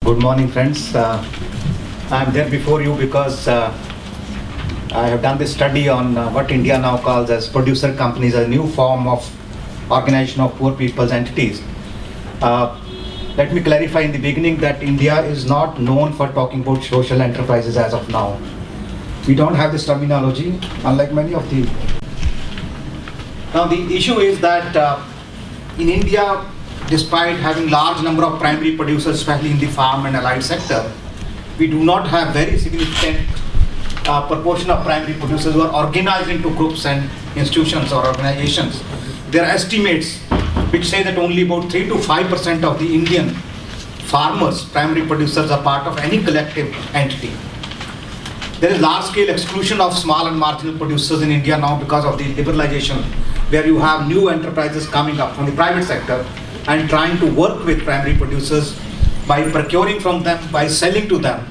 Good morning, friends. I'm there before you because I have done this study on what India now calls as producer companies, a new form of organization of poor people's entities. Let me clarify in the beginning that India is not known for talking about social enterprises as of now. We don't have this terminology, unlike many of the... Now the issue is that in India, despite having large number of primary producers, especially in the farm and allied sector, we do not have very significant proportion of primary producers who are organized into groups and institutions or organizations. There are estimates which say that only about 3 to 5% of the Indian farmers, primary producers, are part of any collective entity. There is large-scale exclusion of small and marginal producers in India now because of the liberalization, where you have new enterprises coming up from the private sector and trying to work with primary producers by procuring from them, by selling to them.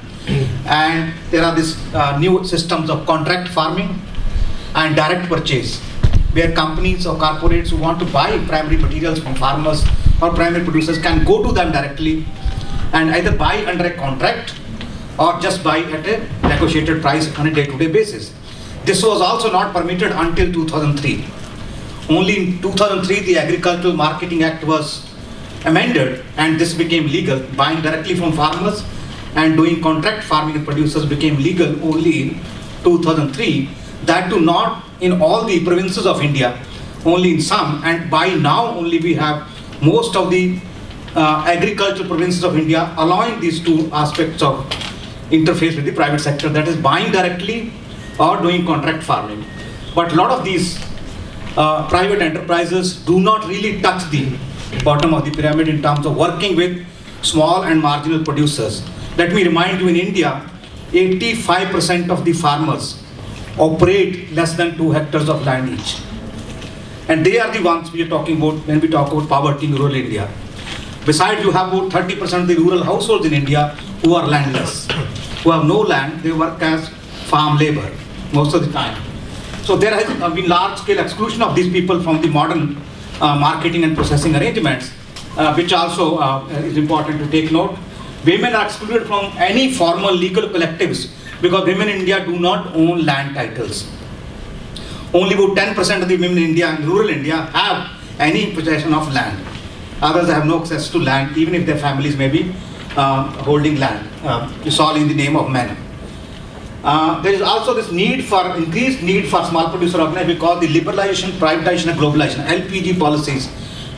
And there are these new systems of contract farming and direct purchase, where companies or corporates who want to buy primary materials from farmers or primary producers can go to them directly and either buy under a contract or just buy at a negotiated price on a day-to-day basis. This was also not permitted until 2003. Only in 2003 the Agricultural Marketing Act was amended and this became legal. Buying directly from farmers and doing contract farming with producers became legal only in 2003. That too not in all the provinces of India, only in some, and by now only we have most of the agricultural provinces of India allowing these two aspects of interface with the private sector, that is buying directly or doing contract farming. But a lot of these private enterprises do not really touch the bottom of the pyramid in terms of working with small and marginal producers. Let me remind you, in India, 85% of the farmers operate less than 2 hectares of land each. And they are the ones we are talking about when we talk about poverty in rural India. Besides, you have about 30% of the rural households in India who are landless, who have no land, they work as farm labor most of the time. So there has been large-scale exclusion of these people from the modern marketing and processing arrangements, which also is important to take note. Women are excluded from any formal legal collectives because women in India do not own land titles. Only about 10% of the women in India, in rural India, have any possession of land. Others have no access to land, even if their families may be holding land. It's all in the name of men. There is also this increased need for small producer organizations because the liberalization, privatization and globalization, LPG policies,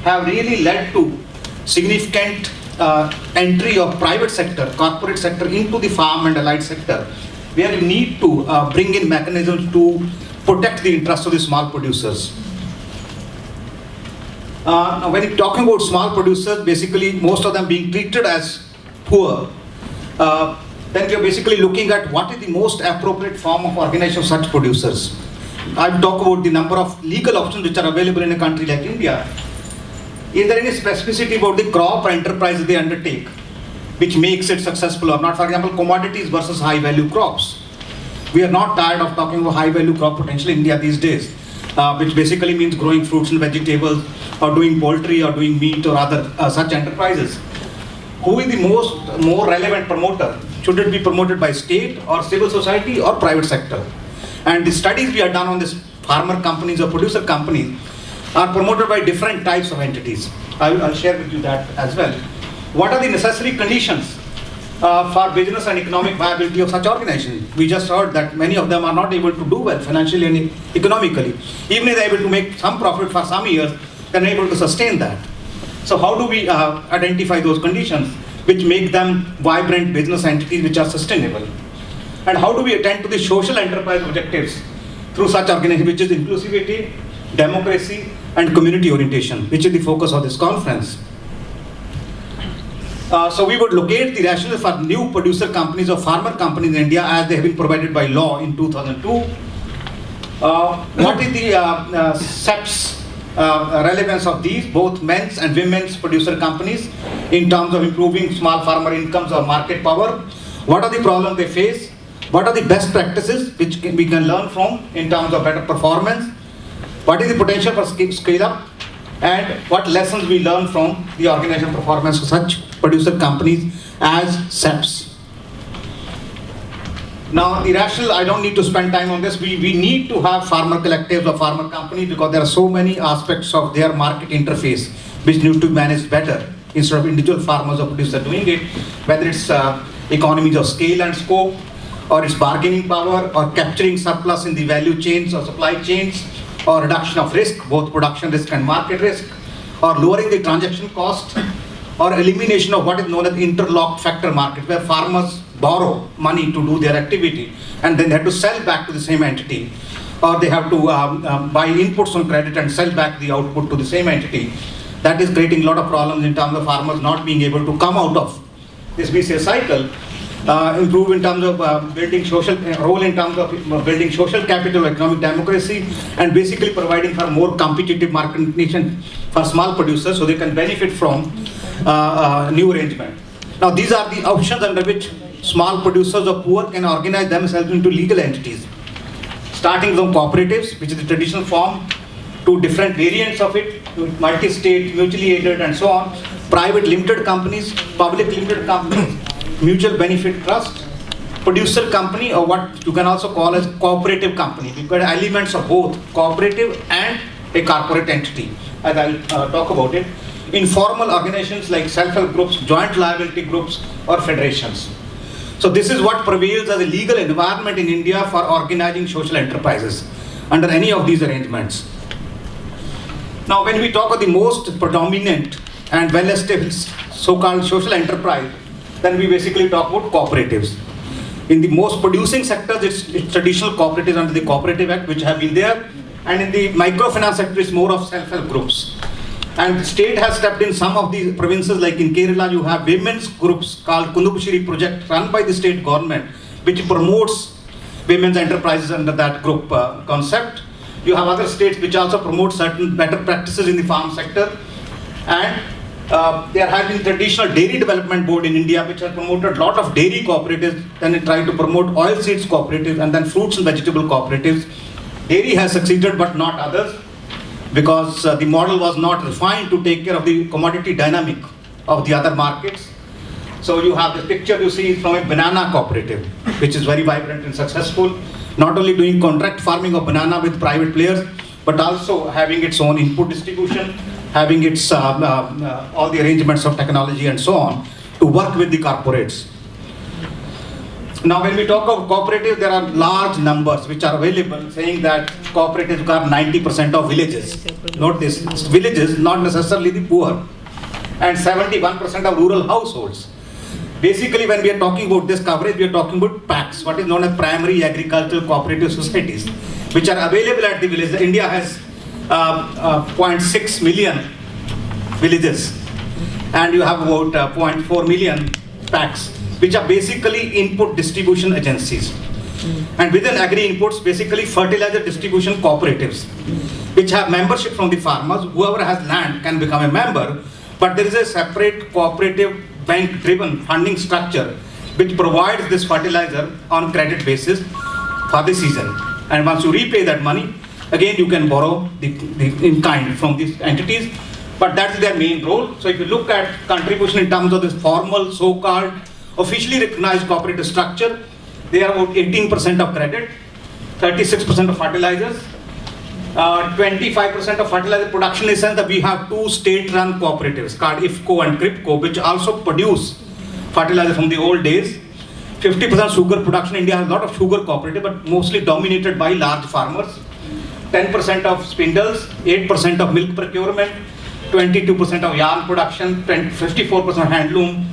have really led to significant entry of private sector, corporate sector into the farm and allied sector, where you need to bring in mechanisms to protect the interests of the small producers. Now when you're talking about small producers, basically most of them being treated as poor, then we're basically looking at what is the most appropriate form of organization of such producers. I'll talk about the number of legal options which are available in a country like India. Is there any specificity about the crop or enterprise they undertake which makes it successful or not? For example, commodities versus high value crops. We are not tired of talking about high value crop potential in India these days, which basically means growing fruits and vegetables or doing poultry or doing meat or other such enterprises. Who is the more relevant promoter? Should it be promoted by state or civil society or private sector? And the studies we have done on this farmer companies or producer companies are promoted by different types of entities. I'll share with you that as well. What are the necessary conditions for business and economic viability of such organizations? We just heard that many of them are not able to do well financially and economically. Even if they're able to make some profit for some years, they're not able to sustain that. So how do we identify those conditions which make them vibrant business entities which are sustainable? And how do we attend to the social enterprise objectives through such organizations, which is inclusivity, democracy, and community orientation, which is the focus of this conference. So we would locate the rationale for new producer companies or farmer companies in India as they have been provided by law in 2002. What is the SEPPS relevance of these, both men's and women's producer companies, in terms of improving small farmer incomes or market power? What are the problems they face? What are the best practices which we can learn from in terms of better performance? What is the potential for scale up? and what lessons we learn from the organization performance of such producer companies as SEPPS. Now, the rationale, I don't need to spend time on this. We need to have farmer collectives or farmer companies because there are so many aspects of their market interface which need to be managed better instead of individual farmers or producers doing it, whether it's economies of scale and scope, or it's bargaining power, or capturing surplus in the value chains or supply chains, or reduction of risk, both production risk and market risk, or lowering the transaction cost, or elimination of what is known as interlocked factor market, where farmers borrow money to do their activity and then they have to sell back to the same entity, or they have to buy inputs on credit and sell back the output to the same entity. That is creating a lot of problems in terms of farmers not being able to come out of this BCA cycle. Improve in terms of building social role in terms of building social capital, economic democracy, and basically providing for more competitive market condition for small producers so they can benefit from new arrangement. Now these are the options under which small producers or poor can organize themselves into legal entities, starting from cooperatives, which is the traditional form, to different variants of it, multi-state, mutually aided, and so on, private limited companies, public limited companies, mutual benefit trust, producer company, or what you can also call as cooperative company. You've got elements of both cooperative and a corporate entity, as I'll talk about it. Informal organizations like self-help groups, joint liability groups, or federations. So this is what prevails as a legal environment in India for organizing social enterprises under any of these arrangements. Now when we talk of the most predominant and well-established so-called social enterprise, then we basically talk about cooperatives. In the most producing sectors, it's traditional cooperatives under the Cooperative Act, which have been there, and in the microfinance sector, it's more of self-help groups. And the state has stepped in some of the provinces, like in Kerala, you have women's groups called Kundupushiri project run by the state government, which promotes women's enterprises under that group concept. You have other states which also promote certain better practices in the farm sector. And there has been traditional dairy development board in India, which has promoted a lot of dairy cooperatives, then it tried to promote oilseeds cooperatives, and then fruits and vegetable cooperatives. Dairy has succeeded, but not others, because the model was not refined to take care of the commodity dynamic of the other markets. So you have the picture you see from a banana cooperative, which is very vibrant and successful, not only doing contract farming of banana with private players, but also having its own input distribution, having its all the arrangements of technology and so on to work with the corporates. Now when we talk of cooperatives, there are large numbers which are available saying that cooperatives cover 90% of villages. Note this, villages, not necessarily the poor, and 71% of rural households. Basically when we are talking about this coverage, we are talking about PACs, what is known as primary agricultural cooperative societies, which are available at the village. India has 0.6 million villages, and you have about 0.4 million PACs, which are basically input distribution agencies. And within agri-inputs, basically fertilizer distribution cooperatives, which have membership from the farmers. Whoever has land can become a member, but there is a separate cooperative bank-driven funding structure which provides this fertilizer on credit basis for the season. And once you repay that money, again you can borrow in kind from these entities, but that's their main role. So if you look at contribution in terms of this formal, so-called, officially recognized cooperative structure, they are about 18% of credit, 36% of fertilizers, 25% of fertilizer production, in the sense that we have two state-run cooperatives called IFCO and CRIPCO, which also produce fertilizer from the old days. 50% sugar production. India has a lot of sugar cooperative, but mostly dominated by large farmers. 10% of spindles, 8% of milk procurement, 22% of yarn production, 54% of handloom,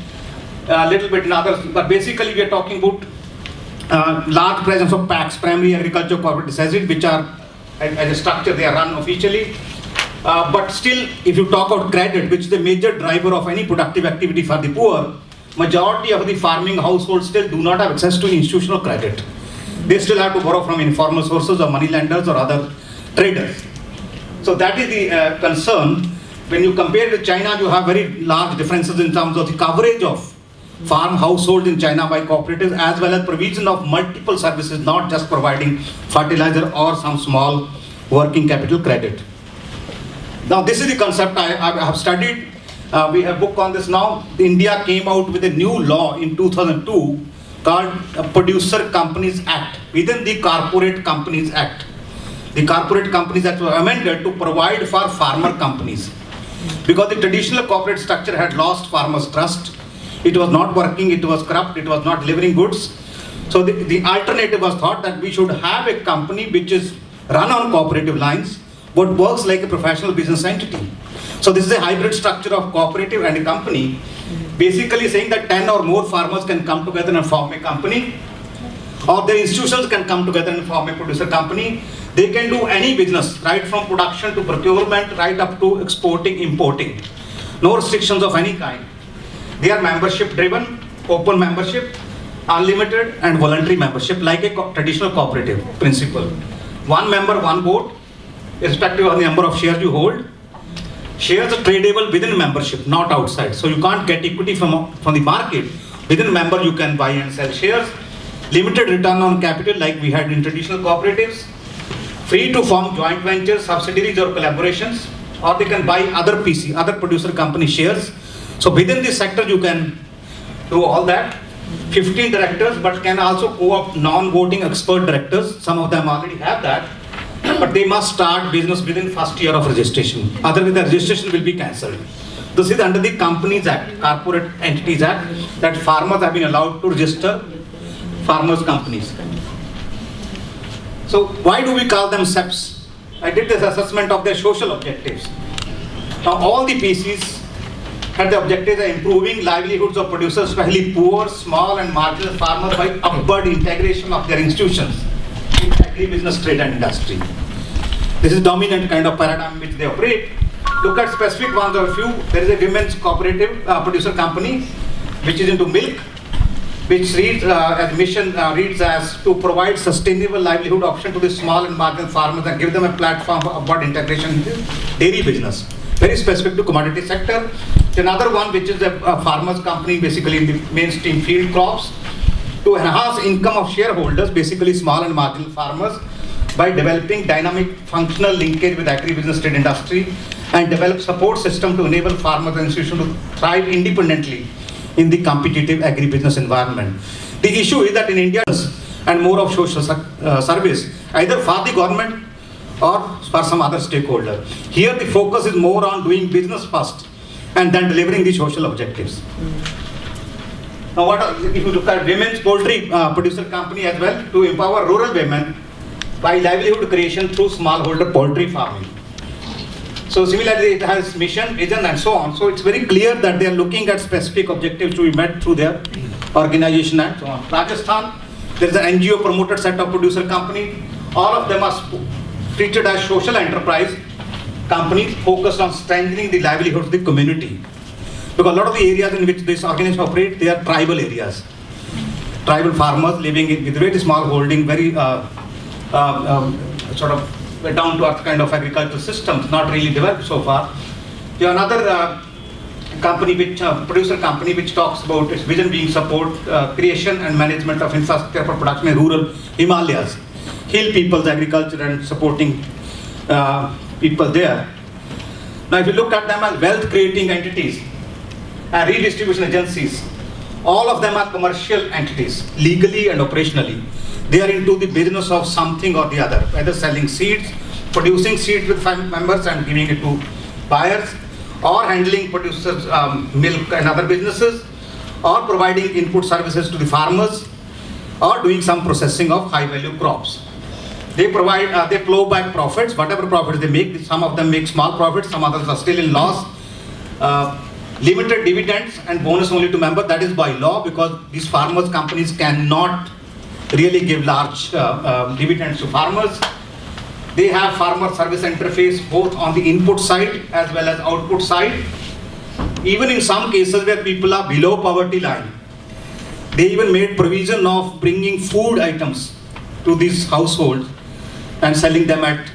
a little bit in others, but basically we are talking about large presence of PACs, primary agriculture cooperative societies, which are as a structure they are run officially. But still, if you talk about credit, which is the major driver of any productive activity for the poor, majority of the farming households still do not have access to institutional credit. They still have to borrow from informal sources or money lenders or other traders. So that is the concern. When you compare with China, you have very large differences in terms of the coverage of farm households in China by cooperatives, as well as provision of multiple services, not just providing fertilizer or some small working capital credit. The Now this is the concept I have studied. We have book on this now. India came out with a new law in 2002 called Producer Companies Act, within the Corporate Companies Act. The Corporate Companies Act was amended to provide for farmer companies. Because the traditional corporate structure had lost farmers' trust. It was not working, it was corrupt, it was not delivering goods. So the alternative was thought that we should have a company which is run on cooperative lines, but works like a professional business entity. So this is a hybrid structure of cooperative and a company, basically saying that 10 or more farmers can come together and form a company, or the institutions can come together and form a producer company. They can do any business, right from production to procurement, right up to exporting, importing. No restrictions of any kind. They are membership driven, open membership, unlimited and voluntary membership, like a traditional cooperative principle. One member, one vote, irrespective of the number of shares you hold. Shares are tradable within membership, not outside. So you can't get equity from the market. Within member you can buy and sell shares. Limited return on capital like we had in traditional cooperatives. Free to form joint ventures, subsidiaries or collaborations, or they can buy other producer company shares. So within this sector you can do all that. 15 directors, but can also co-opt non-voting expert directors. Some of them already have that. But they must start business within first year of registration. Otherwise the registration will be cancelled. This is under the Companies Act, Corporate Entities Act, that farmers have been allowed to register farmers' companies. So why do we call them SEPPS? I did this assessment of their social objectives. Now all the PCs had the objectives of improving livelihoods of producers, especially poor, small and marginal farmers, by upward integration of their institutions in agribusiness, trade and industry. This is dominant kind of paradigm which they operate. Look at specific ones or few. There is a women's cooperative producer company which is into milk, which reads as mission reads as to provide sustainable livelihood option to the small and marginal farmers and give them a platform for upward integration in the dairy business. Very specific to commodity sector. Another one which is a farmers company basically in the mainstream field crops, to enhance income of shareholders, basically small and marginal farmers, by developing dynamic functional linkage with agribusiness trade industry and develop support system to enable farmers and institutions to thrive independently in the competitive agribusiness environment. The issue is that in India and more of social service, either for the government or for some other stakeholder. Here the focus is more on doing business first and then delivering the social objectives. Now if you look at women's poultry producer company as well, to empower rural women by livelihood creation through smallholder poultry farming. So similarly it has mission, vision and so on. So it's very clear that they are looking at specific objectives to be met through their organization and so on. Rajasthan, there is an NGO promoted set of producer company. All of them are treated as social enterprise companies focused on strengthening the livelihood of the community. Because a lot of the areas in which this organization operates, they are tribal areas. Tribal farmers living with very small holding, very sort of down to earth kind of agricultural systems, not really developed so far. There are another company, producer company, which talks about its vision being support creation and management of infrastructure for production in rural Himalayas, hill people's agriculture and supporting people there. Now if you look at them as wealth creating entities and redistribution agencies, all of them are commercial entities, legally and operationally. They are into the business of something or the other, either selling seeds, producing seeds with members and giving it to buyers, or handling producers' milk and other businesses, or providing input services to the farmers, or doing some processing of high value crops. They provide, they plow back profits, whatever profits they make. Some of them make small profits, some others are still in loss. Limited dividends and bonus only to members, that is by law, because these farmers companies cannot really give large dividends to farmers. They have farmer service interface both on the input side as well as output side. Even in some cases where people are below poverty line, they even made provision of bringing food items to these households and selling them at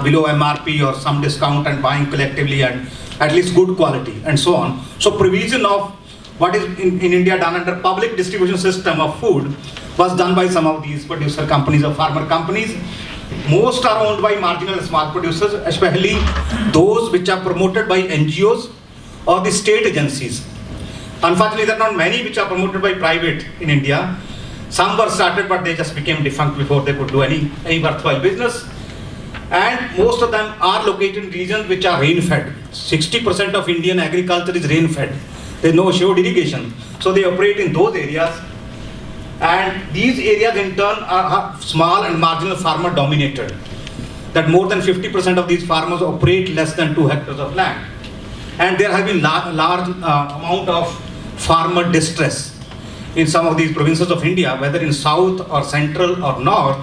below MRP or some discount and buying collectively and at least good quality and so on. So provision of what is in India done under public distribution system of food was done by some of these producer companies or farmer companies. most are owned by marginal small producers, especially those which are promoted by NGOs or the state agencies. Unfortunately, there are not many which are promoted by private in India. Some were started, but they just became defunct before they could do any worthwhile business. And most of them are located in regions which are rain-fed. 60% of Indian agriculture is rain-fed. There is no assured irrigation. So they operate in those areas. And these areas in turn are small and marginal farmer dominated. That more than 50% of these farmers operate less than 2 hectares of land. And there has been large amount of farmer distress in some of these provinces of India, whether in south or central or north,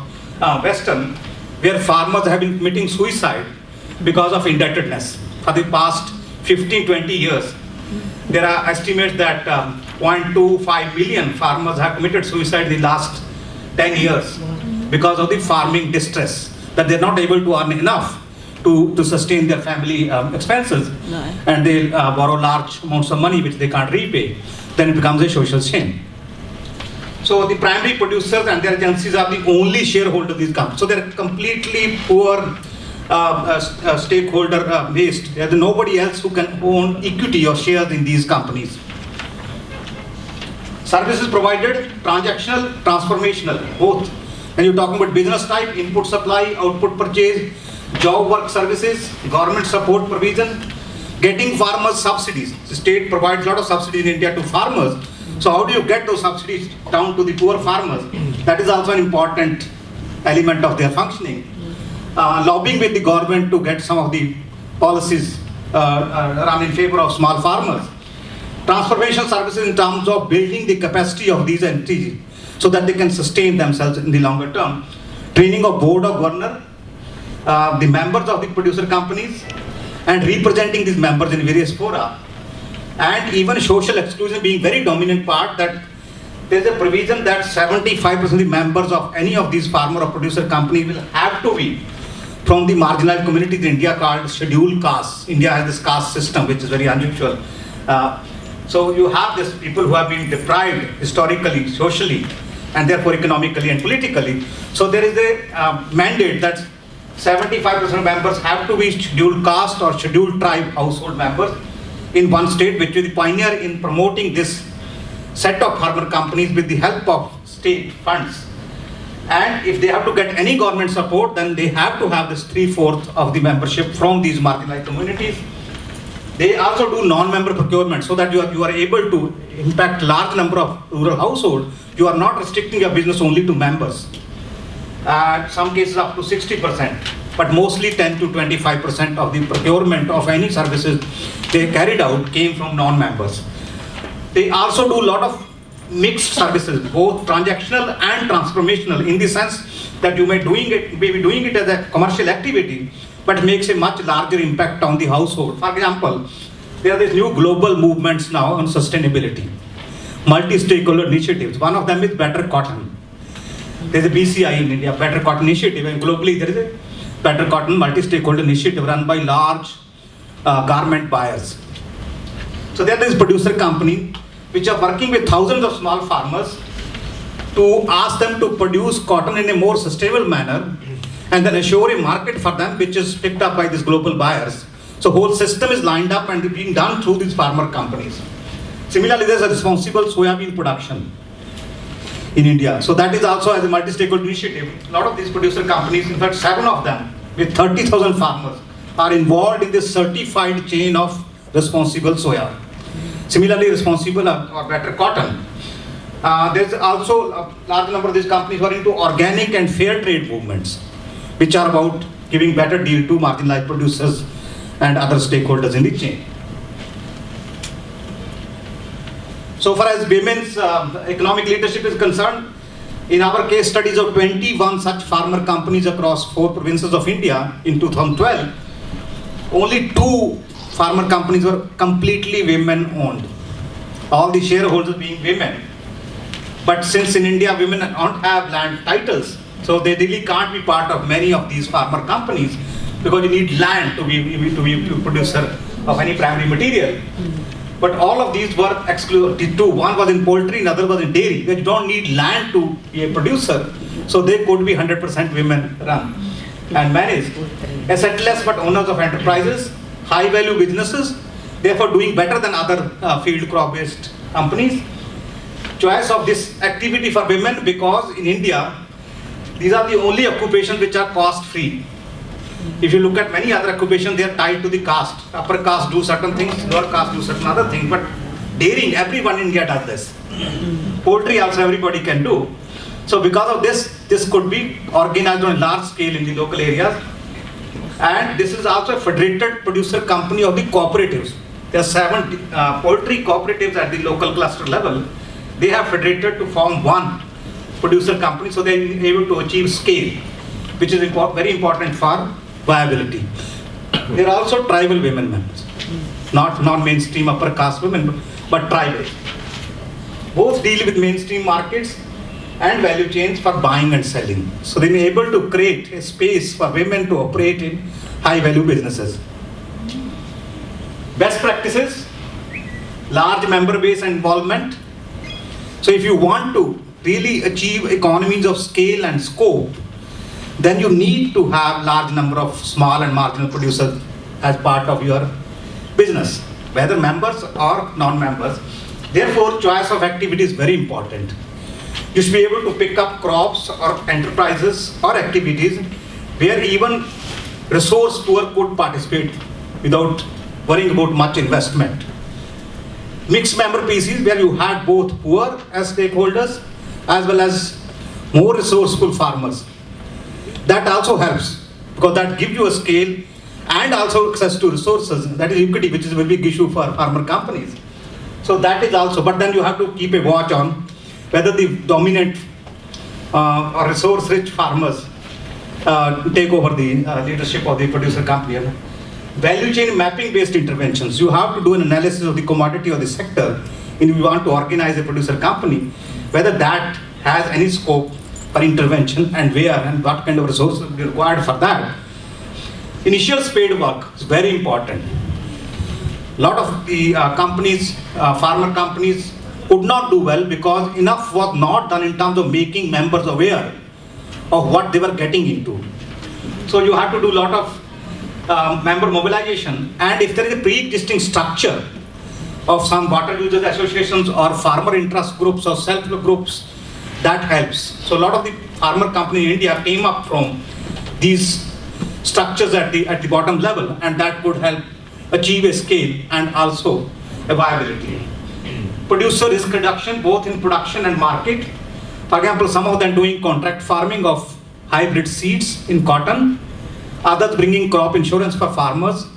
western, where farmers have been committing suicide because of indebtedness. For the past 15-20 years, there are estimates that 0.25 million farmers have committed suicide in the last 10 years because of the farming distress, that they're not able to earn enough to sustain their family expenses, and they borrow large amounts of money which they can't repay. Then it becomes a social shame. So the primary producers and their agencies are the only shareholders of these companies. So they're completely poor stakeholder based. There's nobody else who can own equity or shares in these companies. Services provided, transactional, transformational, both. When you're talking about business type, input supply, output purchase, job work services, government support provision, getting farmers subsidies. The state provides a lot of subsidies in India to farmers. So how do you get those subsidies down to the poor farmers? That is also an important element of their functioning. Lobbying with the government to get some of the policies run in favor of small farmers. Transformation services in terms of building the capacity of these entities so that they can sustain themselves in the longer term. Training of board of governor, the members of the producer companies, and representing these members in various fora. And even social exclusion being very dominant part, that there is a provision that 75% of the members of any of these farmer or producer companies will have to be from the marginalized communities in India called scheduled castes. India has this caste system which is very unusual. So you have these people who have been deprived historically, socially, and therefore economically and politically. So there is a mandate that 75% of members have to be scheduled caste or scheduled tribe household members in one state, which is the pioneer in promoting this set of farmer companies with the help of state funds. And if they have to get any government support, then they have to have this 3/4 of the membership from these marginalized communities. They also do non-member procurement so that you are able to impact large number of rural households. You are not restricting your business only to members. Some cases up to 60%, but mostly 10 to 25% of the procurement of any services they carried out came from non-members. They also do a lot of mixed services, both transactional and transformational, in the sense that you may be doing it as a commercial activity, but makes a much larger impact on the household. For example, there are these new global movements now on sustainability, multi-stakeholder initiatives. One of them is Better Cotton. There's a BCI in India, Better Cotton Initiative, and globally there is a Better Cotton multi-stakeholder initiative run by large garment buyers. So there is producer company which are working with thousands of small farmers to ask them to produce cotton in a more sustainable manner and then assure a market for them which is picked up by these global buyers. So whole system is lined up and being done through these farmer companies. Similarly, there's a responsible soybean production in India. So that is also as a multi-stakeholder initiative. A lot of these producer companies, in fact 7 of them with 30,000 farmers, are involved in this certified chain of responsible soya. Similarly, responsible or better cotton. There's also a large number of these companies who are into organic and fair trade movements, which are about giving better deal to marginalized producers and other stakeholders in the chain. So far as women's economic leadership is concerned, in our case studies of 21 such farmer companies across 4 provinces of India in 2012, only 2 farmer companies were completely women owned, all the shareholders being women. But since in India women don't have land titles, so they really can't be part of many of these farmer companies because you need land to be a producer of any primary material. But all of these were excluded. 2, one was in poultry, another was in dairy. They don't need land to be a producer, so they could be 100% women run. and managed, assetless but owners of enterprises, high value businesses, therefore doing better than other field crop based companies. Choice of this activity for women because in India, these are the only occupations which are cost free. If you look at many other occupations, they are tied to the caste. Upper caste do certain things, lower caste do certain other things, but dairying, everyone in India does this. Poultry also everybody can do. So because of this could be organized on a large scale in the local areas. And this is also a federated producer company of the cooperatives. There are 7 poultry cooperatives at the local cluster level. They have federated to form one producer company, so they are able to achieve scale, which is very important for viability. There are also tribal women members, not non-mainstream upper caste women, but tribal. Both deal with mainstream markets and value chains for buying and selling. So they are able to create a space for women to operate in high value businesses. Best practices, large member base and involvement. So if you want to really achieve economies of scale and scope, then you need to have large number of small and marginal producers as part of your business, whether members or non-members. Therefore, choice of activity is very important. You should be able to pick up crops or enterprises or activities where even resource poor could participate without worrying about much investment. Mixed member PCs where you had both poor as stakeholders as well as more resourceful farmers. That also helps because that gives you a scale and also access to resources. That is equity, which is a very big issue for farmer companies. So that is also, but then you have to keep a watch on whether the dominant or resource-rich farmers take over the leadership of the producer company. Value chain mapping-based interventions. You have to do an analysis of the commodity or the sector if you want to organize a producer company, whether that has any scope for intervention and where and what kind of resources will be required for that. Initial spade work is very important. A lot of the companies, farmer companies, could not do well because enough was not done in terms of making members aware of what they were getting into. So you have to do a lot of member mobilization, and if there is a pre-existing structure of some water users associations or farmer interest groups or self-help groups, that helps. So a lot of the farmer company in India came up from these structures at the bottom level, and that could help achieve a scale and also a viability. Producer risk reduction both in production and market. For example, some of them doing contract farming of hybrid seeds in cotton, others bringing crop insurance for farmers.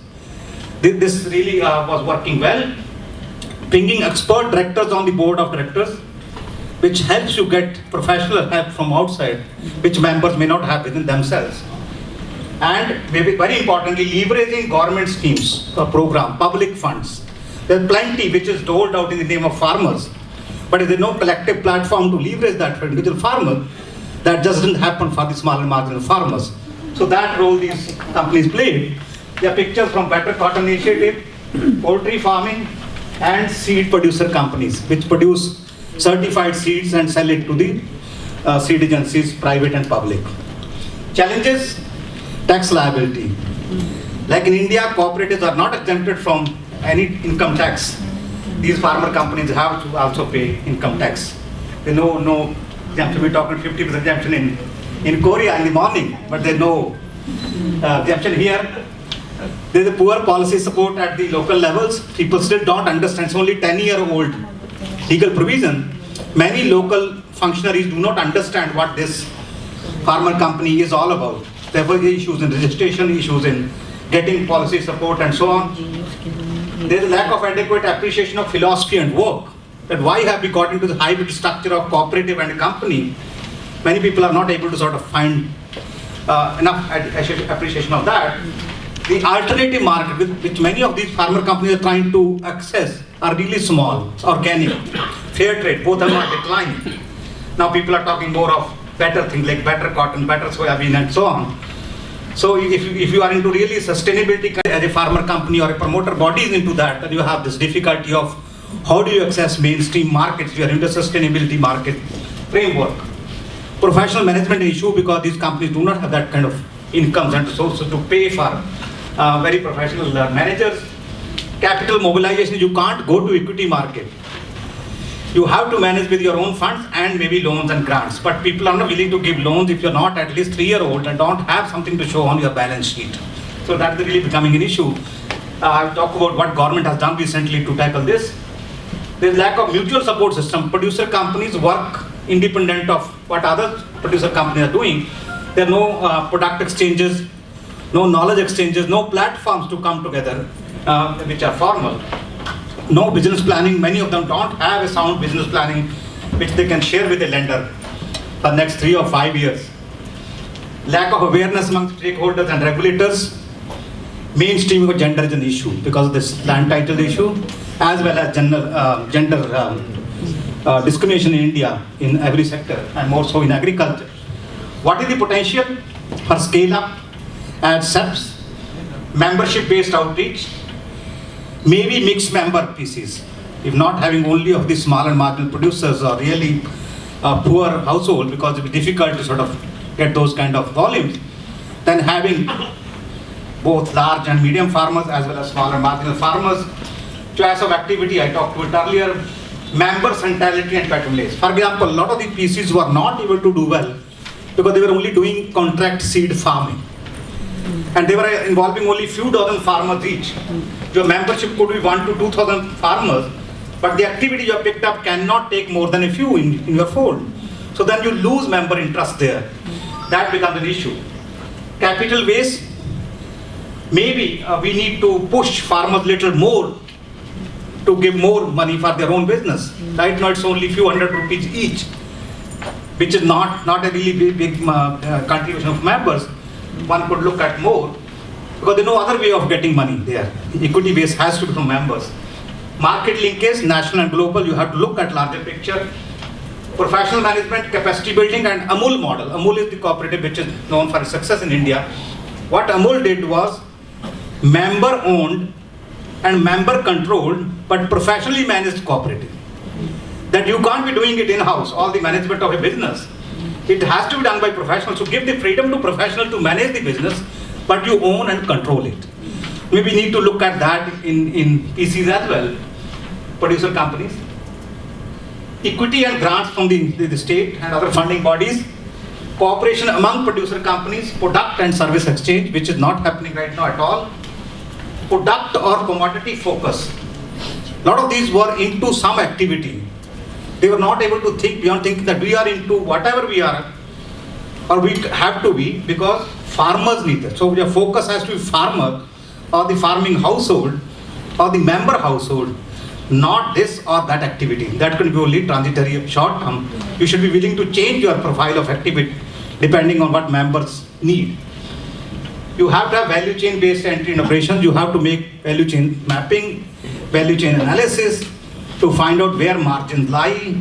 This really was working well. Bringing expert directors on the board of directors, which helps you get professional help from outside, which members may not have within themselves. And maybe very importantly, leveraging government schemes, program, public funds. There's plenty which is doled out in the name of farmers, but if there's no collective platform to leverage that for individual farmers, that just doesn't happen for the small and marginal farmers. So that role these companies played. There are pictures from Better Cotton Initiative, poultry farming, and seed producer companies, which produce certified seeds and sell it to the seed agencies, private and public. Challenges, tax liability. Like in India, cooperatives are not exempted from any income tax. These farmer companies have to also pay income tax. There's no exemption. We're talking 50% exemption in Korea in the morning, but there's no exemption here. There's a poor policy support at the local levels. People still don't understand. It's only 10-year-old legal provision. Many local functionaries do not understand what this farmer company is all about. There were issues in registration, issues in getting policy support and so on. There is a lack of adequate appreciation of philosophy and work. That why have we got into the hybrid structure of cooperative and a company? Many people are not able to sort of find enough appreciation of that. The alternative market, which many of these farmer companies are trying to access, are really small, organic, fair trade, both are not declining. Now people are talking more of better things like better cotton, better soybean and so on. So if you are into really sustainability as a farmer company or a promoter body is into that, then you have this difficulty of how do you access mainstream markets. You are into sustainability market framework. Professional management issue because these companies do not have that kind of incomes and resources to pay for very professional managers. Capital mobilization, you can't go to equity market. You have to manage with your own funds and maybe loans and grants. But people are not willing to give loans if you're not at least 3-year-old and don't have something to show on your balance sheet. So that's really becoming an issue. I'll talk about what government has done recently to tackle this. There's lack of mutual support system. Producer companies work independent of what other producer companies are doing. There are no product exchanges, no knowledge exchanges, no platforms to come together which are formal. No business planning. Many of them don't have a sound business planning which they can share with a lender for the next 3 or 5 years. Lack of awareness among stakeholders and regulators. Mainstreaming of gender is an issue because of this land title issue, as well as gender discrimination in India in every sector, and more so in agriculture. What is the potential for scale up and SEPPS, membership based outreach, maybe mixed member PCs, if not having only of the small and marginal producers or really poor household, because it will be difficult to sort of get those kind of volumes, then having both large and medium farmers as well as small and marginal farmers. Choice of activity, I talked about earlier. Member centrality and patronage. For example, a lot of the PCs were not able to do well because they were only doing contract seed farming. And they were involving only few dozen farmers each. Your membership could be 1,000 to 2,000 farmers, but the activity you have picked up cannot take more than a few in your fold. So then you lose member interest there. That becomes an issue. Capital base. Maybe we need to push farmers a little more to give more money for their own business. Right now it's only few hundred rupees each, which is not a really big contribution of members. One could look at more because there's no other way of getting money there. Equity base has to be from members. Market linkage, national and global, you have to look at larger picture. Professional management, capacity building, and Amul model. Amul is the cooperative which is known for its success in India. What Amul did was member owned and member controlled but professionally managed cooperative. That you can't be doing it in-house, all the management of a business. It has to be done by professionals. So give the freedom to professionals to manage the business, but you own and control it. Maybe we need to look at that in PCs as well, producer companies. Equity and grants from the state and other funding bodies. Cooperation among producer companies, product and service exchange, which is not happening right now at all. Product or commodity focus. A lot of these were into some activity. They were not able to think beyond thinking that we are into whatever we are, or we have to be, because farmers need it. So your focus has to be farmer or the farming household or the member household, not this or that activity. That can be only transitory, short term. You should be willing to change your profile of activity depending on what members need. You have to have value chain based entry in operations. You have to make value chain mapping, value chain analysis to find out where margins lie,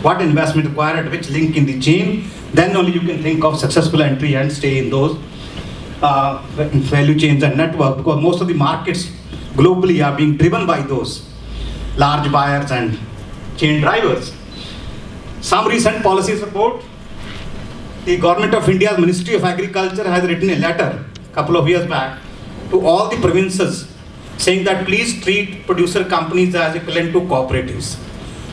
what investment required, which link in the chain. Then only you can think of successful entry and stay in those value chains and network, because most of the markets globally are being driven by those large buyers and chain drivers. Some recent policy support. The Government of India's Ministry of Agriculture has written a letter a couple of years back to all the provinces saying that please treat producer companies as equivalent to cooperatives.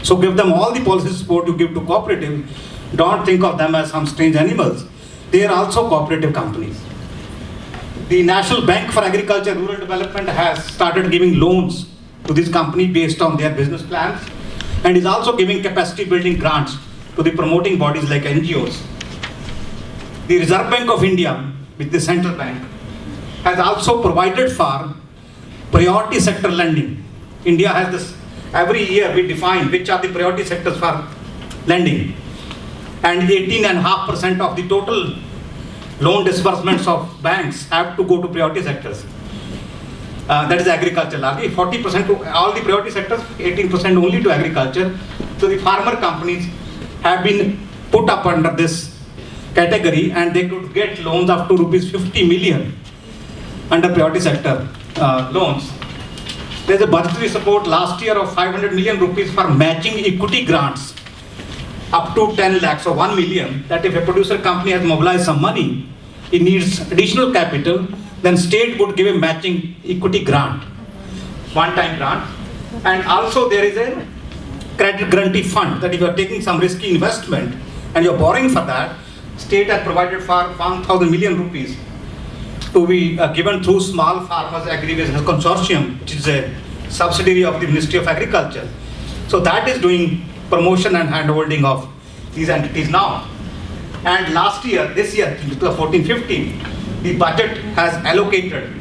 So give them all the policy support you give to cooperative. Don't think of them as some strange animals. They are also cooperative companies. The National Bank for Agriculture and Rural Development has started giving loans to this company based on their business plans, and is also giving capacity building grants to the promoting bodies like NGOs. The Reserve Bank of India, with the central bank, has also provided for priority sector lending. India has this, every year we define which are the priority sectors for lending, and 18.5% of the total loan disbursements of banks have to go to priority sectors. That is agriculture largely, 40% to all the priority sectors, 18% only to agriculture. So the farmer companies have been put up under this category, and they could get loans up to rupees 50 million under priority sector loans. There is a budgetary support last year of 500 million rupees for matching equity grants up to 10 lakhs or 1 million, that if a producer company has mobilized some money, it needs additional capital, then state would give a matching equity grant, one-time grant. And also there is a credit guarantee fund, that if you are taking some risky investment and you are borrowing for that, state has provided for 1,000 million rupees to be given through Small Farmers Agribusiness Consortium, which is a subsidiary of the Ministry of Agriculture. So that is doing promotion and handholding of these entities now. And last year, this year, 2014-15, the budget has allocated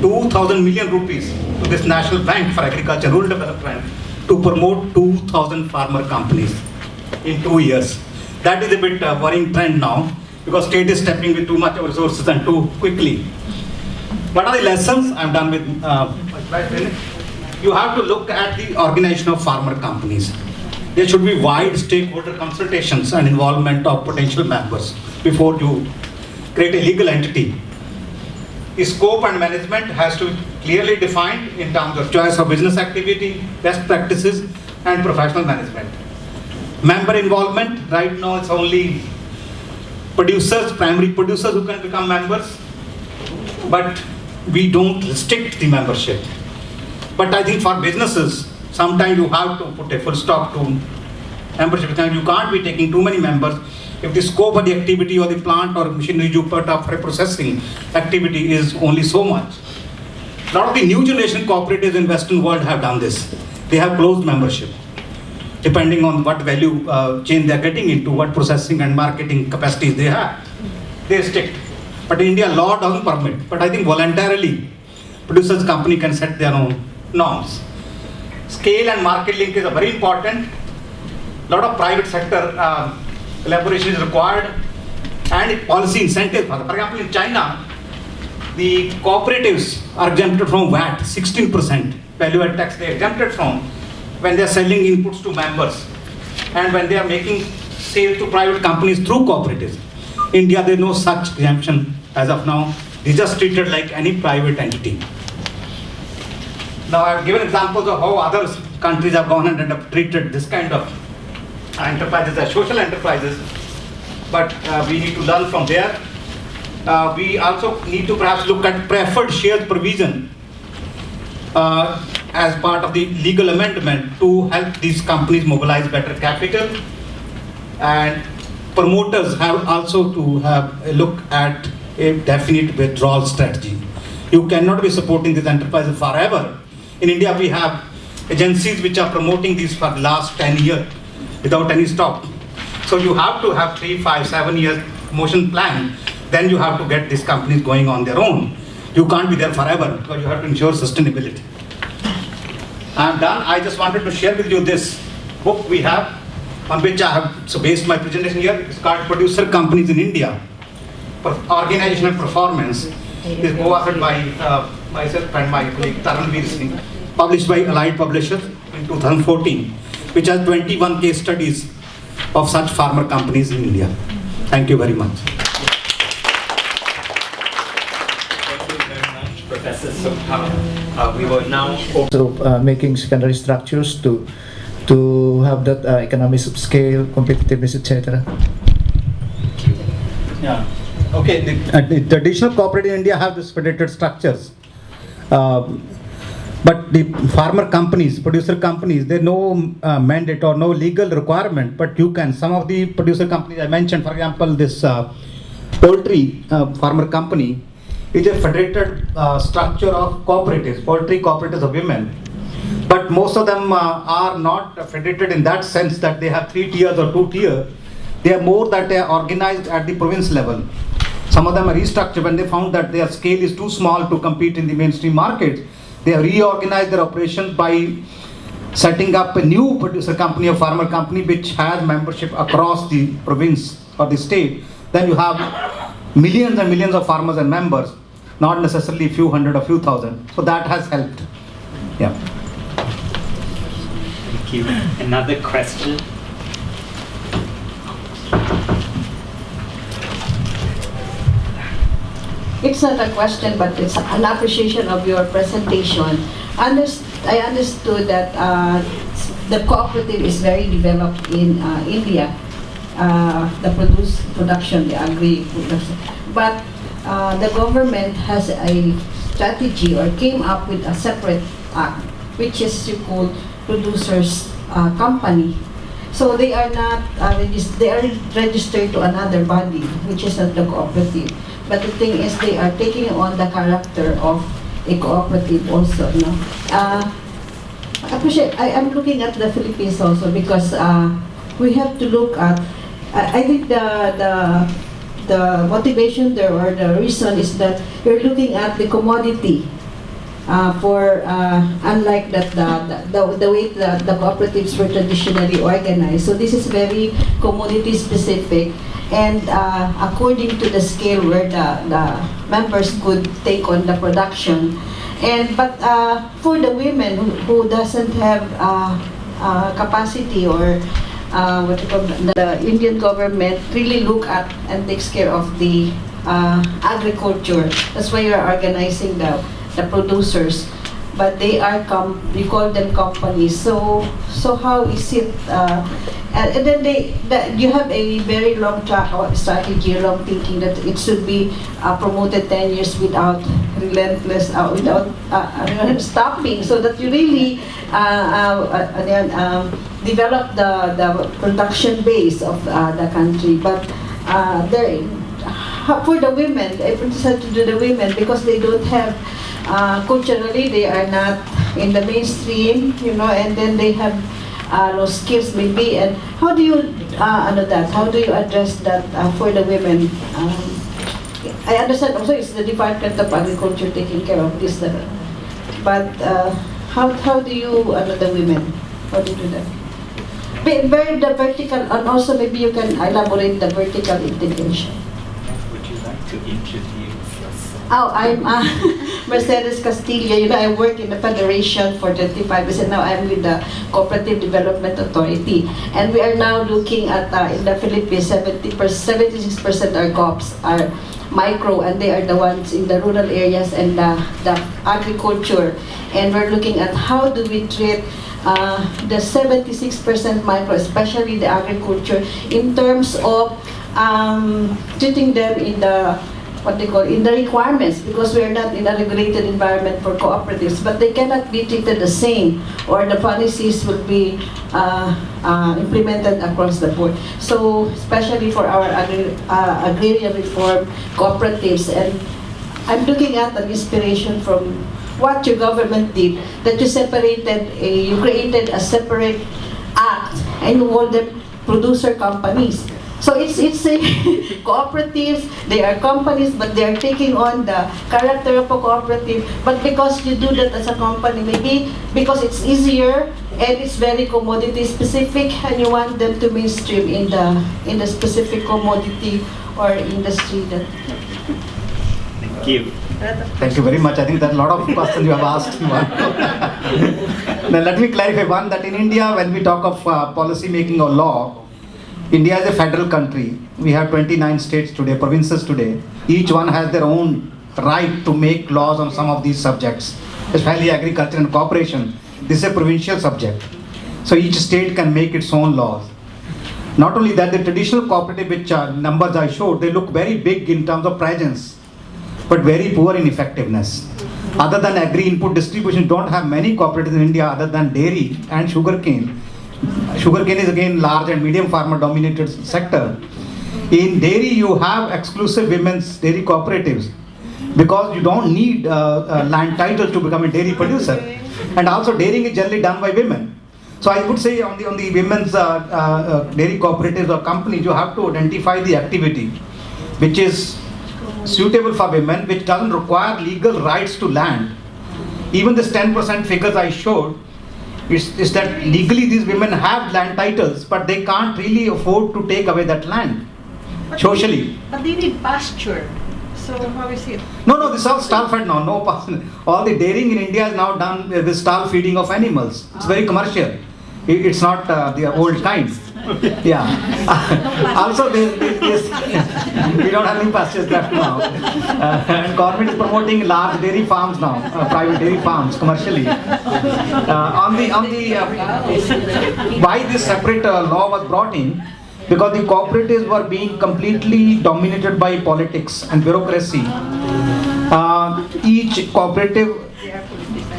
2,000 million rupees to this National Bank for Agriculture and Rural Development to promote 2,000 farmer companies in 2 years. That is a bit worrying trend now, because state is stepping with too much resources and too quickly. What are the lessons? I'm done with you have to look at the organization of farmer companies. There should be wide stakeholder consultations and involvement of potential members before you create a legal entity. The scope and management has to be clearly defined in terms of choice of business activity, best practices, and professional management. Member involvement, right now it's only producers, primary producers who can become members, but we don't restrict the membership. But I think for businesses, sometimes you have to put a full stop to membership. You can't be taking too many members if the scope of the activity or the plant or machinery you put up for a processing activity is only so much. A lot of the new generation cooperatives in Western world have done this. They have closed membership, depending on what value chain they are getting into, what processing and marketing capacities they have. They restrict. But in India, law doesn't permit. But I think voluntarily, producers company can set their own norms. Scale and market linkage are very important. A lot of private sector collaboration is required, and policy incentive. For example, in China, the cooperatives are exempted from VAT, 16% value add tax they are exempted from when they are selling inputs to members and when they are making sales to private companies through cooperatives. India, there is no such exemption as of now. They just treated like any private entity. Now I have given examples of how other countries have gone and have treated this kind of enterprises as social enterprises, but we need to learn from there. We also need to perhaps look at preferred shares provision as part of the legal amendment to help these companies mobilize better capital, and promoters have also to have a look at a definite withdrawal strategy. You cannot be supporting these enterprises forever. In India, we have agencies which are promoting these for the last 10 years without any stop. So you have to have 3, 5, 7 years promotion plan. Then you have to get these companies going on their own. You can't be there forever because you have to ensure sustainability. I'm done. I just wanted to share with you this book we have, on which I have based my presentation here. It's called Producer Companies in India, Organization and Performance. It is co-authored by myself and my colleague Taranveer Singh, published by Allied Publishers in 2014, which has 21 case studies of such farmer companies in India. Thank you very much. Thank you very much, Professor Sukhpal. We will now making secondary structures to have that economies of scale, competitiveness, etc. Yeah. Okay. The traditional cooperative in India have this federated structures. But the farmer companies, producer companies, there's no mandate or no legal requirement, but you can. Some of the producer companies I mentioned, for example, this poultry farmer company is a federated structure of cooperatives, poultry cooperatives of women. But most of them are not federated in that sense that they have 3 tiers or 2 tiers. They are more that they are organized at the province level. Some of them are restructured when they found that their scale is too small to compete in the mainstream markets. They have reorganized their operations by setting up a new producer company, a farmer company, which has membership across the province or the state. Then you have millions and millions of farmers and members, not necessarily a few hundred or few thousand. So that has helped. Yeah. thank you. Another question? It's not a question, but it's an appreciation of your presentation. I understood that the cooperative is very developed in India, the production, the agri production. But the government has a strategy or came up with a separate act, which is called producers company. So they are not they are registered to another body, which is not the cooperative. But the thing is, they are taking on the character of a cooperative also. No? I'm looking at the Philippines also because we have to look at. I think the motivation there or the reason is that you're looking at the commodity. Unlike that the way the cooperatives were traditionally organized. So this is very commodity specific, and according to the scale where the members could take on the production. But for the women who doesn't have capacity or what you call the Indian government really look at and takes care of the agriculture. That's why you're organizing the producers, but they are we call them companies. So how is it? And then you have a very long strategy, long thinking that it should be promoted 10 years without relentless, without stopping, so that you really develop the production base of the country. But for the women, I prefer to do the women because they don't have. Culturally, they are not in the mainstream, and then they have no skills maybe. And how do you How do you address that for the women? I understand also it's the Department of Agriculture taking care of this, but how do you the women? How do you do that? Very the vertical, and also maybe you can elaborate the vertical integration. Would you like to introduce yourself? Oh, I'm Mercedes Castillo. I work in the Federation for 25 years, and now I'm with the Cooperative Development Authority. And we are now looking at, in the Philippines, 76% are COPs, are micro, and they are the ones in the rural areas and the agriculture. And we're looking at how do we treat the 76% micro, especially the agriculture, in terms of treating them in the in the requirements, because we are not in a regulated environment for cooperatives, but they cannot be treated the same, or the policies will be implemented across the board. So, especially for our agrarian reform cooperatives, and I'm looking at an inspiration from what your government did, that you created a separate act, and you call them producer companies. So it's a cooperatives, they are companies, but they are taking on the character of a cooperative. But because you do that as a company, maybe because it's easier and it's very commodity specific, and you want them to mainstream in the specific commodity or industry that. Thank you. Thank you very much. I think there are a lot of questions you have asked. Now let me clarify one, that in India, when we talk of policy making or law, India is a federal country. We have 29 states today, provinces today. Each one has their own right to make laws on some of these subjects, especially agriculture and cooperation. This is a provincial subject. So each state can make its own laws. Not only that, the traditional cooperative, which numbers I showed, they look very big in terms of presence, but very poor in effectiveness. Other than agri-input distribution, don't have many cooperatives in India other than dairy and sugarcane. Sugarcane is again large and medium farmer dominated sector. In dairy, you have exclusive women's dairy cooperatives because you don't need land titles to become a dairy producer. And also dairying is generally done by women. So I would say on the women's dairy cooperatives or companies, you have to identify the activity which is suitable for women, which doesn't require legal rights to land. Even this 10% figures I showed, is that legally these women have land titles, but they can't really afford to take away that land socially. But they need pasture. So how is it? No, this is all stall fed now. No, all the dairying in India is now done with stall feeding of animals. It's very commercial. It's not the old kind. Yeah. Also, we don't have any pastures left now. And government is promoting large dairy farms now, private dairy farms commercially. Why this separate law was brought in? because the cooperatives were being completely dominated by politics and bureaucracy. Each cooperative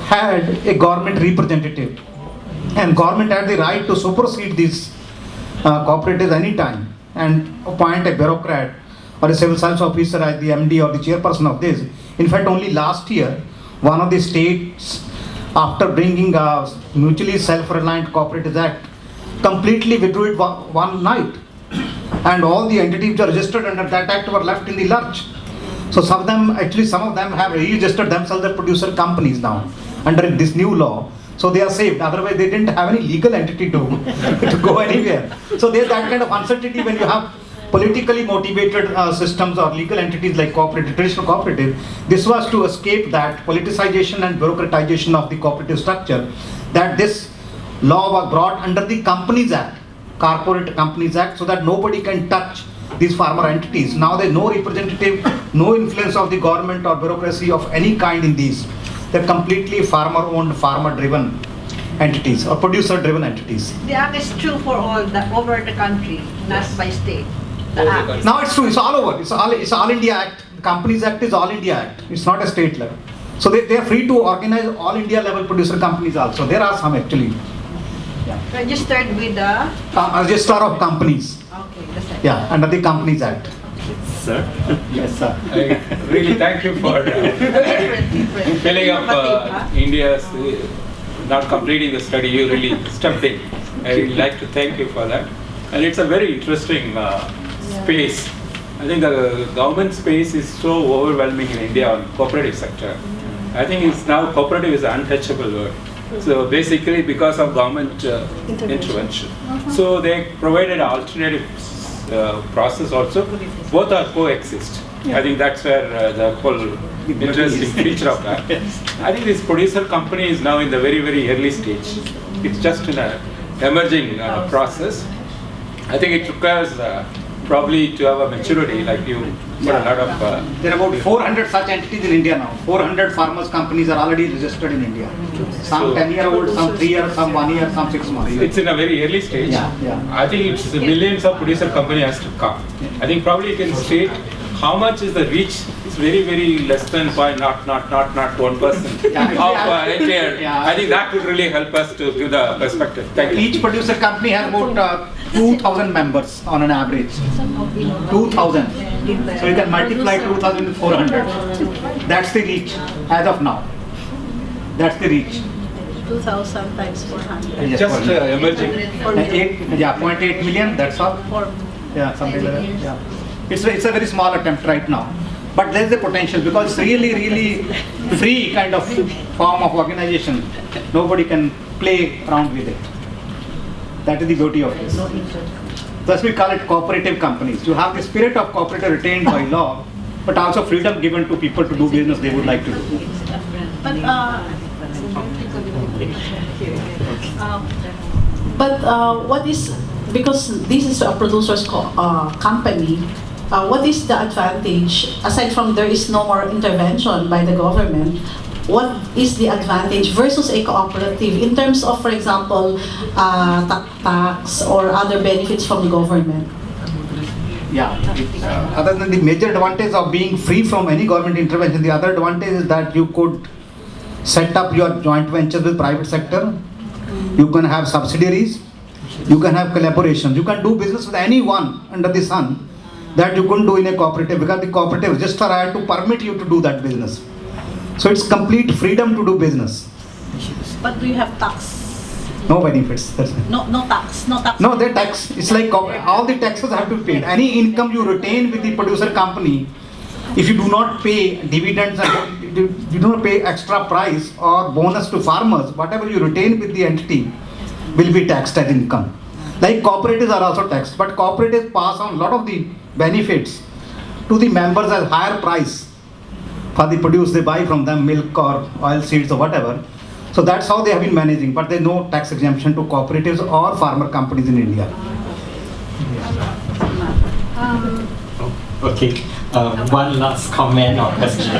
had a government representative, and government had the right to supersede these cooperatives anytime and appoint a bureaucrat or a civil service officer as the MD or the chairperson of this. In fact, only last year, one of the states, after bringing a mutually self-reliant Cooperatives Act, completely withdrew it one night. And all the entities which are registered under that act were left in the lurch. So some of them have re-registered themselves as producer companies now under this new law. So they are saved. Otherwise, they didn't have any legal entity to go anywhere. So there's that kind of uncertainty when you have politically motivated systems or legal entities like cooperative, traditional cooperative. This was to escape that politicization and bureaucratization of the cooperative structure, that this law was brought under the Companies Act, Corporate Companies Act, so that nobody can touch these farmer entities. Now there's no representative, no influence of the government or bureaucracy of any kind in these. They're completely farmer-owned, farmer-driven entities or producer-driven entities. The act is true for all over the country, not by state. The act. Now it's true, it's all over. It's all India Act. The Companies Act is all India Act. It's not a state level. So they are free to organize all India level producer companies also. There are some actually. Registered with the... Register of Companies. Okay, that's it. Yeah, under the Companies Act. Sir, Yes, sir. I really thank you for Different. filling up Innovative, huh? India's not completing the study. You really stepped in. I really like to thank you for that. And it's a very interesting space. I think the government space is so overwhelming in India on cooperative sector. I think it's now cooperative is an untouchable word. So basically because of government intervention. So they provided an alternative process also. Both are coexist. I think that's where the whole interesting feature of that. I think this producer company is now in the very, very early stage. It's just in an emerging process. I think it requires probably to have a maturity, like you put a lot of... There are about 400 such entities in India now. 400 farmers companies are already registered in India. Some So- 10-year-old, some 3 years, some 1 year, some 6 months. It's in a very early stage. Yeah. I think it's the millions of producer company has to come. I think probably you can state how much is the reach. It's very, very less than 1%. Yeah, Of entire. Yeah. I think that would really help us to give the perspective. Thank you. Each producer company has about 2,000 members on an average. 2,000. So you can multiply 2,000 with 400. That's the reach as of now. That's the reach. 2,000 times 400. Yes, Just 400. emerging. 0.8 million, that's all. Yeah, something like that. Yeah. It's a very small attempt right now. But there's the potential because it's really free kind of form of organization. Nobody can play around with it. That is the beauty of this. Thus we call it cooperative companies. You have the spirit of cooperative retained by law, but also freedom given to people to do business they would like to do. But what is, because this is a producer's company, what is the advantage, aside from there is no more intervention by the government, what is the advantage versus a cooperative in terms of, for example, tax or other benefits from the government? Yeah. Other than the major advantage of being free from any government intervention, the other advantage is that you could set up your joint ventures with private sector. You can have subsidiaries. You can have collaborations. You can do business with anyone under the sun that you couldn't do in a cooperative, because the cooperative register had to permit you to do that business. So it's complete freedom to do business. But do you have tax? No benefits. That's it. No tax. No, they tax. It's like all the taxes have to be paid. Any income you retain with the producer company, if you do not pay dividends and you do not pay extra price or bonus to farmers, whatever you retain with the entity will be taxed as income. Like cooperatives are also taxed, but cooperatives pass on a lot of the benefits to the members at higher price for the produce they buy from them, milk or oil seeds or whatever. So that's how they have been managing, but there's no tax exemption to cooperatives or farmer companies in India. Okay, one last comment or question.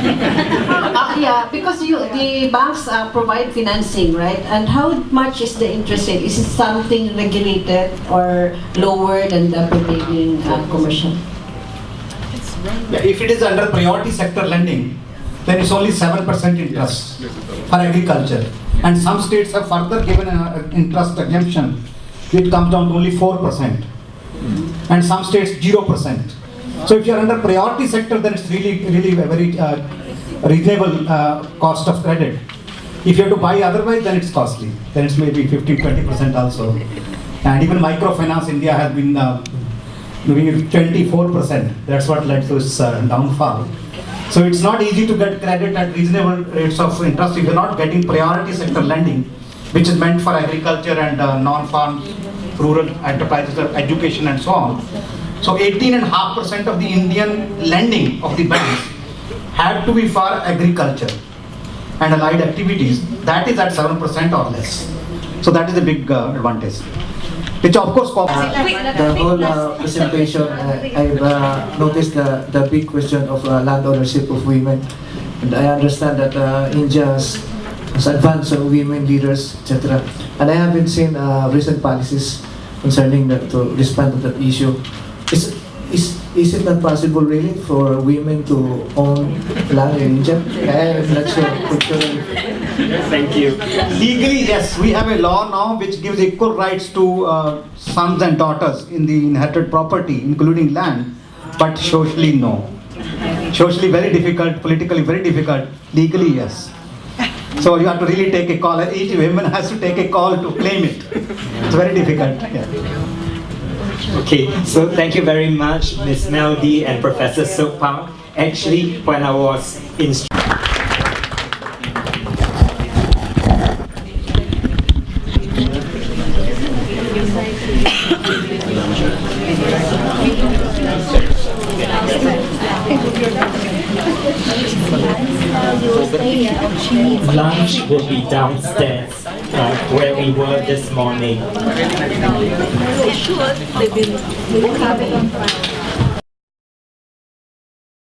Yeah, because the banks provide financing, right? And how much is the interest rate? Is it something regulated or lower than the prevailing commercial? Yeah, if it is under priority sector lending, then it's only 7% interest for agriculture. And some states have further given an interest exemption, which comes down to only 4%. And some states 0%. So if you are under priority sector, then it's really a very reasonable cost of credit. If you have to buy otherwise, then it's costly. Then it's maybe 15-20% also. And even microfinance, India has been doing 24%. That's what led to its downfall. So it's not easy to get credit at reasonable rates of interest if you're not getting priority sector lending, which is meant for agriculture and non-farm, rural enterprises, education and so on. So 18.5% of the Indian lending of the banks had to be for agriculture and allied activities. That is at 7% or less. So that is a big advantage. Which of course, The whole presentation, I've noticed the big question of land ownership of women. And I understand that India has advanced women leaders, etc. And I haven't seen recent policies concerning that to respond to that issue. Is it not possible really for women to own land in India? I'm not sure. Thank you. legally, yes, we have a law now which gives equal rights to sons and daughters in the inherited property, including land, but socially, no. Socially, very difficult, politically, very difficult, legally, yes. So you have to really take a call. Each woman has to take a call to claim it. It's very difficult. Yeah. Okay, so thank you very much, Ms. Melody and Professor Sukhpal. Actually, when I was in lunch will be downstairs where we were this morning. They should. They will have it.